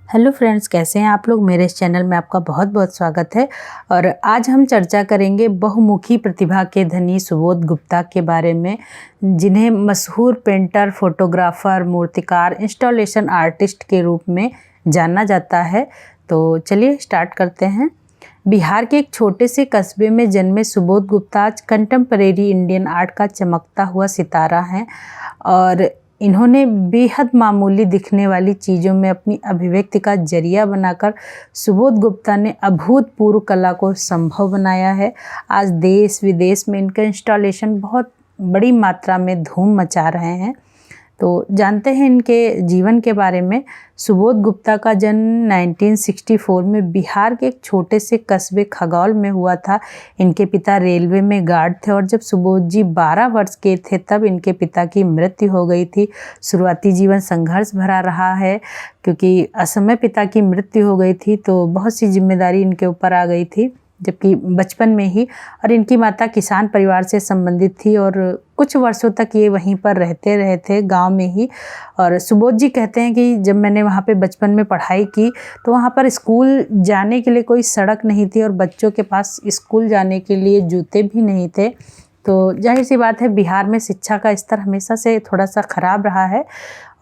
Hello friends, कैसे हैं आप लोग। मेरे इस चैनल में आपका बहुत बहुत स्वागत है। और आज हम चर्चा करेंगे बहुमुखी प्रतिभा के धनी सुबोध गुप्ता के बारे में, जिन्हें मशहूर पेंटर, फोटोग्राफर, मूर्तिकार, इंस्टॉलेशन आर्टिस्ट के रूप में जाना जाता है। तो चलिए स्टार्ट करते हैं। बिहार के एक छोटे से कस्बे में जन्मे सुबोध गुप्ता आज कंटेम्परेरी इंडियन आर्ट का चमकता हुआ सितारा हैं और इन्होंने बेहद मामूली दिखने वाली चीज़ों में अपनी अभिव्यक्ति का जरिया बनाकर सुबोध गुप्ता ने अभूतपूर्व कला को संभव बनाया है। आज देश विदेश में इनके इंस्टॉलेशन बहुत बड़ी मात्रा में धूम मचा रहे हैं। तो जानते हैं इनके जीवन के बारे में। सुबोध गुप्ता का जन्म 1964 में बिहार के एक छोटे से कस्बे खगौल में हुआ था। इनके पिता रेलवे में गार्ड थे और जब सुबोध जी 12 वर्ष के थे तब इनके पिता की मृत्यु हो गई थी। शुरुआती जीवन संघर्ष भरा रहा है क्योंकि असमय पिता की मृत्यु हो गई थी, तो बहुत सी जिम्मेदारी इनके ऊपर आ गई थी जबकि बचपन में ही। और इनकी माता किसान परिवार से संबंधित थी और कुछ वर्षों तक ये वहीं पर रहते रहे थे, गांव में ही। और सुबोध जी कहते हैं कि जब मैंने वहाँ पे बचपन में पढ़ाई की तो वहाँ पर स्कूल जाने के लिए कोई सड़क नहीं थी और बच्चों के पास स्कूल जाने के लिए जूते भी नहीं थे। तो जाहिर सी बात है, बिहार में शिक्षा का स्तर हमेशा से थोड़ा सा ख़राब रहा है।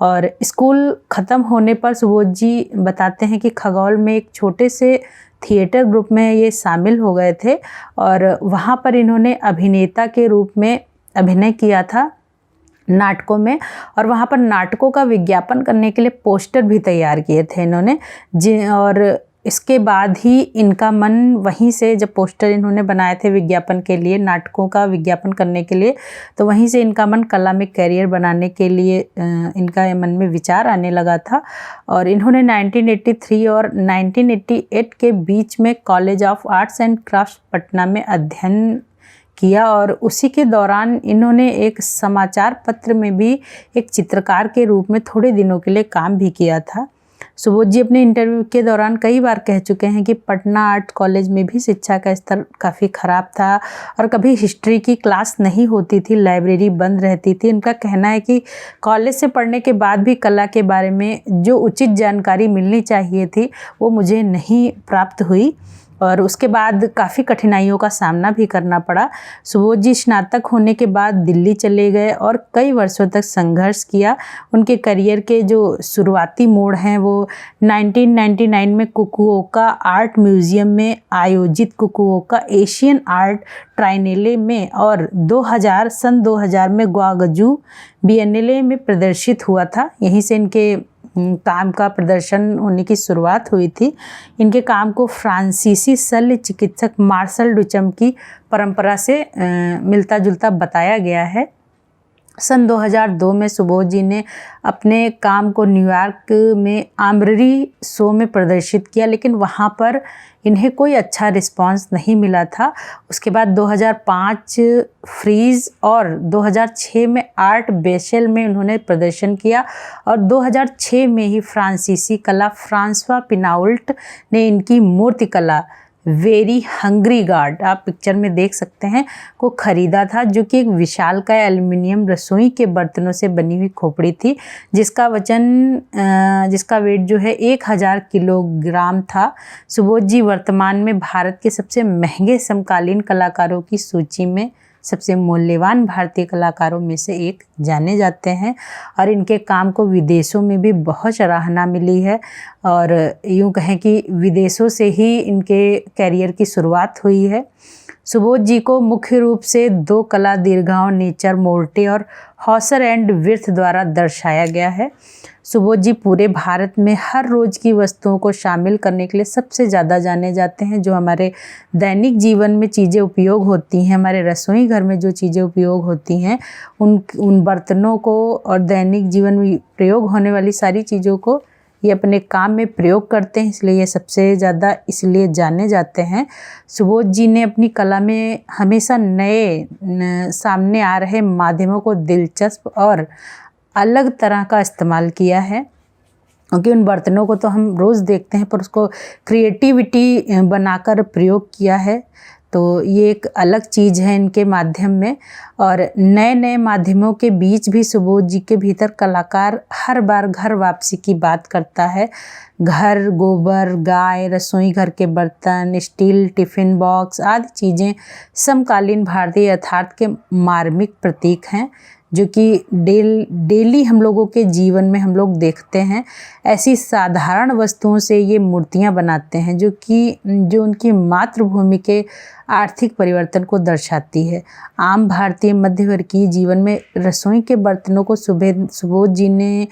और स्कूल ख़त्म होने पर सुबोध जी बताते हैं कि खगौल में एक छोटे से थिएटर ग्रुप में ये शामिल हो गए थे और वहाँ पर इन्होंने अभिनेता के रूप में अभिनय किया था नाटकों में। और वहाँ पर नाटकों का विज्ञापन करने के लिए पोस्टर भी तैयार किए थे इन्होंने और इसके बाद ही इनका मन वहीं से, जब पोस्टर इन्होंने बनाए थे विज्ञापन के लिए, नाटकों का विज्ञापन करने के लिए, तो वहीं से इनका मन कला में करियर बनाने के लिए इनका मन में विचार आने लगा था। और इन्होंने 1983 और 1988 के बीच में college of arts and crafts Patna में अध्ययन किया और उसी के दौरान इन्होंने एक समाचार पत्र में भी एक चित्रकार के रूप में थोड़े दिनों के लिए काम भी किया था। सुबोध जी अपने इंटरव्यू के दौरान कई बार कह चुके हैं कि पटना आर्ट कॉलेज में भी शिक्षा का स्तर काफ़ी ख़राब था और कभी हिस्ट्री की क्लास नहीं होती थी, लाइब्रेरी बंद रहती थी। उनका कहना है कि कॉलेज से पढ़ने के बाद भी कला के बारे में जो उचित जानकारी मिलनी चाहिए थी वो मुझे नहीं प्राप्त हुई और उसके बाद काफ़ी कठिनाइयों का सामना भी करना पड़ा। सुबोध जी स्नातक होने के बाद दिल्ली चले गए और कई वर्षों तक संघर्ष किया। उनके करियर के जो शुरुआती मोड़ हैं वो 1999 में फुकुओका आर्ट म्यूज़ियम में आयोजित फुकुओका एशियन आर्ट ट्राइनेले में और सन 2000 में ग्वागजू बिएनेले में प्रदर्शित हुआ था। यहीं से इनके काम का प्रदर्शन होने की शुरुआत हुई थी। इनके काम को फ्रांसीसी शल्य चिकित्सक मार्शल डुचम्प की परंपरा से मिलता जुलता बताया गया है। सन 2002 में सुबोध जी ने अपने काम को न्यूयॉर्क में आर्मरी शो में प्रदर्शित किया, लेकिन वहाँ पर इन्हें कोई अच्छा रिस्पांस नहीं मिला था। उसके बाद 2005 फ्रीज और 2006 में आर्ट बेसेल में उन्होंने प्रदर्शन किया और 2006 में ही फ्रांसीसी कला फ्रांसवा पिनाउल्ट ने इनकी मूर्ति कला वेरी हंग्री गार्ड, आप पिक्चर में देख सकते हैं, को खरीदा था, जो कि एक विशालकाय एल्युमिनियम रसोई के बर्तनों से बनी हुई खोपड़ी थी जिसका वेट जो है 1000 किलोग्राम था। सुबोध जी वर्तमान में भारत के सबसे महंगे समकालीन कलाकारों की सूची में सबसे मूल्यवान भारतीय कलाकारों में से एक जाने जाते हैं और इनके काम को विदेशों में भी बहुत सराहना मिली है। और यूँ कहें कि विदेशों से ही इनके करियर की शुरुआत हुई है। सुबोध जी को मुख्य रूप से 2 कला दीर्घाओं नेचर मोर्टे और हॉसर एंड विर्थ द्वारा दर्शाया गया है। सुबोध जी पूरे भारत में हर रोज़ की वस्तुओं को शामिल करने के लिए सबसे ज़्यादा जाने जाते हैं। जो हमारे दैनिक जीवन में चीज़ें उपयोग होती हैं, हमारे रसोई घर में जो चीज़ें उपयोग होती हैं, उन बर्तनों को और दैनिक जीवन में प्रयोग होने वाली सारी चीज़ों को ये अपने काम में प्रयोग करते हैं, इसलिए ये सबसे ज़्यादा इसलिए जाने जाते हैं। सुबोध जी ने अपनी कला में हमेशा नए सामने आ रहे माध्यमों को दिलचस्प और अलग तरह का इस्तेमाल किया है, क्योंकि उन बर्तनों को तो हम रोज़ देखते हैं पर उसको क्रिएटिविटी बनाकर प्रयोग किया है। तो ये एक अलग चीज़ है इनके माध्यम में। और नए नए माध्यमों के बीच भी सुबोध जी के भीतर कलाकार हर बार घर वापसी की बात करता है। घर, गोबर, गाय, रसोई घर के बर्तन, स्टील टिफ़िन बॉक्स आदि चीज़ें समकालीन भारतीय यथार्थ के मार्मिक प्रतीक हैं, जो कि डेली हम लोगों के जीवन में हम लोग देखते हैं। ऐसी साधारण वस्तुओं से ये मूर्तियाँ बनाते हैं जो उनकी मातृभूमि के आर्थिक परिवर्तन को दर्शाती है। आम भारतीय मध्यवर्गीय जीवन में रसोई के बर्तनों को सुबोध जी ने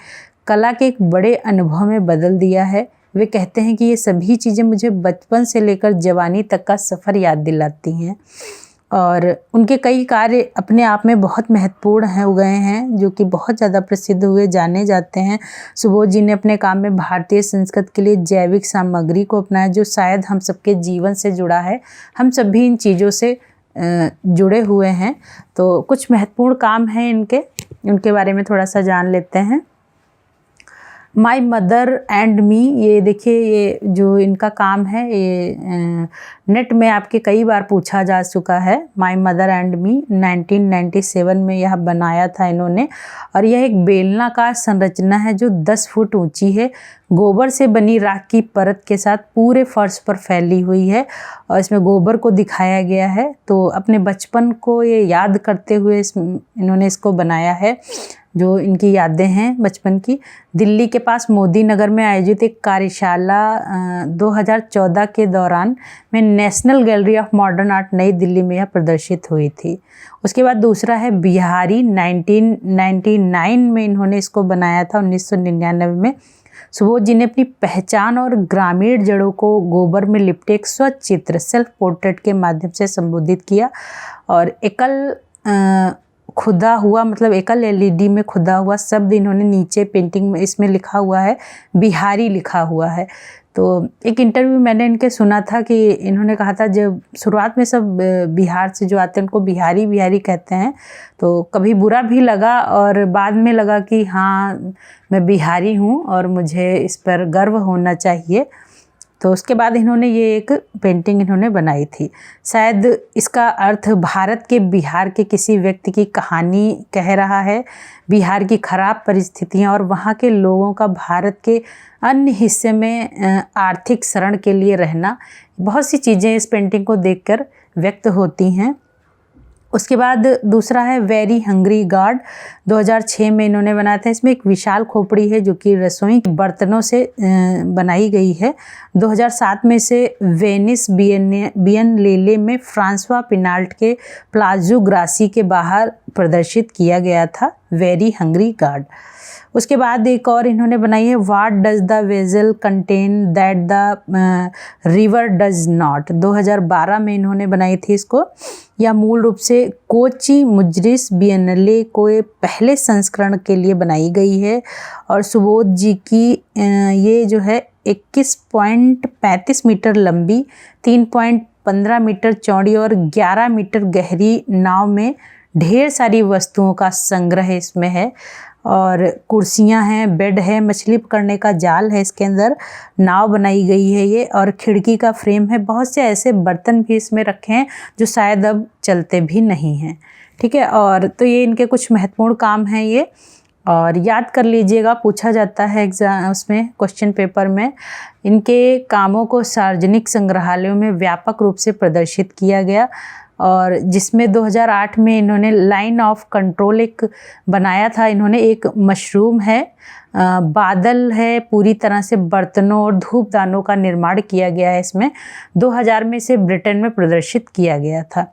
कला के एक बड़े अनुभव में बदल दिया है। वे कहते हैं कि ये सभी चीज़ें मुझे बचपन से लेकर जवानी तक का सफ़र याद दिलाती हैं। और उनके कई कार्य अपने आप में बहुत महत्वपूर्ण हो गए हैं, जो कि बहुत ज़्यादा प्रसिद्ध हुए, जाने जाते हैं। सुबोध जी ने अपने काम में भारतीय संस्कृति के लिए जैविक सामग्री को अपनाया, जो शायद हम सबके जीवन से जुड़ा है। हम सब भी इन चीज़ों से जुड़े हुए हैं। तो कुछ महत्वपूर्ण काम हैं उनके बारे में थोड़ा सा जान लेते हैं। माई मदर एंड मी, ये देखिए, ये जो इनका काम है ये नेट में आपके कई बार पूछा जा चुका है। माई मदर एंड मी 1997 में यह बनाया था इन्होंने। और यह एक बेलनाकार संरचना है जो 10 फुट ऊंची है। गोबर से बनी राख की परत के साथ पूरे फर्श पर फैली हुई है और इसमें गोबर को दिखाया गया है। तो अपने बचपन को ये याद करते हुए इन्होंने इसको बनाया है, जो इनकी यादें हैं बचपन की। दिल्ली के पास मोदी नगर में आयोजित एक कार्यशाला 2014 के दौरान में national gallery of modern art नई दिल्ली में यह प्रदर्शित हुई थी। उसके बाद दूसरा है बिहारी, 1999 में इन्होंने इसको बनाया था, 1999 में। सुबोध जी ने अपनी पहचान और ग्रामीण जड़ों को गोबर में लिपटे एक स्वच्छ चित्र सेल्फ पोर्ट्रेट के माध्यम से संबोधित किया। और एकल खुदा हुआ, मतलब एकल LED में खुदा हुआ शब्द इन्होंने नीचे पेंटिंग में इसमें लिखा हुआ है, बिहारी लिखा हुआ है। तो एक इंटरव्यू मैंने इनके सुना था कि इन्होंने कहा था, जब शुरुआत में सब बिहार से जो आते हैं उनको बिहारी बिहारी कहते हैं, तो कभी बुरा भी लगा और बाद में लगा कि हाँ, मैं बिहारी हूँ और मुझे इस पर गर्व होना चाहिए। तो उसके बाद इन्होंने ये एक पेंटिंग इन्होंने बनाई थी। शायद इसका अर्थ भारत के बिहार के किसी व्यक्ति की कहानी कह रहा है। बिहार की खराब परिस्थितियाँ और वहाँ के लोगों का भारत के अन्य हिस्से में आर्थिक शरण के लिए रहना, बहुत सी चीज़ें इस पेंटिंग को देखकर व्यक्त होती हैं। उसके बाद दूसरा है वेरी हंग्री गॉड, 2006 में इन्होंने बनाया था। इसमें एक विशाल खोपड़ी है जो कि रसोई के बर्तनों से बनाई गई है। 2007 में से वेनिस बिएनलेले में फ्रांसवा पिनाल्ट के प्लाजो ग्रासी के बाहर प्रदर्शित किया गया था, वेरी हंग्री गॉड। उसके बाद एक और इन्होंने बनाई है, what does the vessel contain that the river does not, 2012 में इन्होंने बनाई थी इसको। यह मूल रूप से कोची मुजरिस बिएनले को पहले संस्करण के लिए बनाई गई है। और सुबोध जी की ये जो है 21.35 मीटर लंबी, 3.15 मीटर चौड़ी और 11 मीटर गहरी नाव में ढेर सारी वस्तुओं का संग्रह इसमें है। और कुर्सियां हैं, बेड है, मछली पकड़ने का जाल है, इसके अंदर नाव बनाई गई है ये, और खिड़की का फ्रेम है। बहुत से ऐसे बर्तन भी इसमें रखे हैं जो शायद अब चलते भी नहीं हैं। ठीक है, और तो ये इनके कुछ महत्वपूर्ण काम हैं ये, और याद कर लीजिएगा, पूछा जाता है एग्जाम उसमें क्वेश्चन पेपर में। इनके कामों को सार्वजनिक संग्रहालयों में व्यापक रूप से प्रदर्शित किया गया, और जिसमें 2008 में इन्होंने लाइन ऑफ कंट्रोल एक बनाया था। इन्होंने एक मशरूम है, बादल है, पूरी तरह से बर्तनों और धूपदानों का निर्माण किया गया है इसमें। 2000 में से ब्रिटेन में प्रदर्शित किया गया था।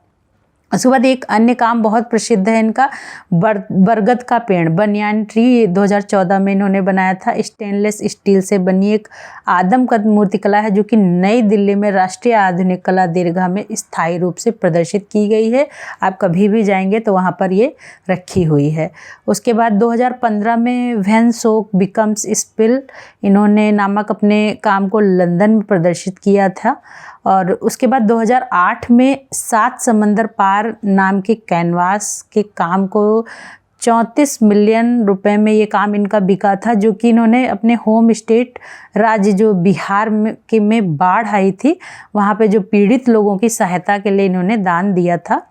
उसके बाद एक अन्य काम बहुत प्रसिद्ध है इनका, बरगद का पेड़, बनियान ट्री, 2014 में इन्होंने बनाया था। स्टेनलेस स्टील से बनी एक आदमकद मूर्तिकला है जो कि नई दिल्ली में राष्ट्रीय आधुनिक कला दीर्घा में स्थायी रूप से प्रदर्शित की गई है। आप कभी भी जाएंगे तो वहाँ पर ये रखी हुई है। उसके बाद 2015 में व्हेन सोक बिकम्स स्पिल इन्होंने नामक अपने काम को लंदन में प्रदर्शित किया था। और उसके बाद 2008 में 7 समंदर पार नाम के कैनवास के काम को 34 मिलियन रुपए में ये काम इनका बिका था, जो कि इन्होंने अपने होम स्टेट राज्य जो बिहार में बाढ़ आई थी, वहाँ पे जो पीड़ित लोगों की सहायता के लिए इन्होंने दान दिया था।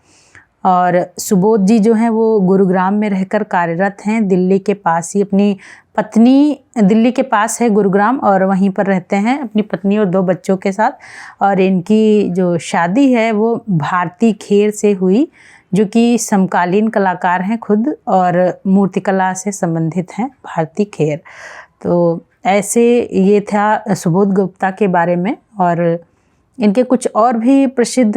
और सुबोध जी जो हैं वो गुरुग्राम में रहकर कार्यरत हैं, दिल्ली के पास ही। अपनी पत्नी दिल्ली के पास है गुरुग्राम, और वहीं पर रहते हैं अपनी पत्नी और 2 बच्चों के साथ। और इनकी जो शादी है वो भारती खेर से हुई, जो कि समकालीन कलाकार हैं खुद और मूर्तिकला से संबंधित हैं, भारती खेर। तो ऐसे ये था सुबोध गुप्ता के बारे में। और इनके कुछ और भी प्रसिद्ध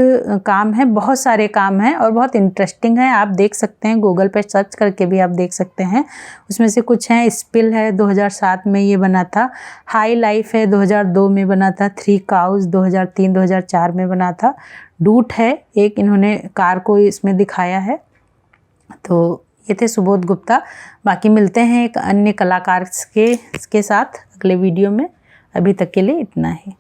काम हैं, बहुत सारे काम हैं और बहुत इंटरेस्टिंग हैं। आप देख सकते हैं, गूगल पे सर्च करके भी आप देख सकते हैं। उसमें से कुछ हैं, स्पिल है 2007 में ये बना था, हाई लाइफ है 2002 में बना था, 3 काउज 2003-2004 में बना था, डूट है एक, इन्होंने कार को इसमें दिखाया है। तो ये थे सुबोध गुप्ता। बाकी मिलते हैं एक अन्य कलाकार के साथ अगले वीडियो में। अभी तक के लिए इतना ही।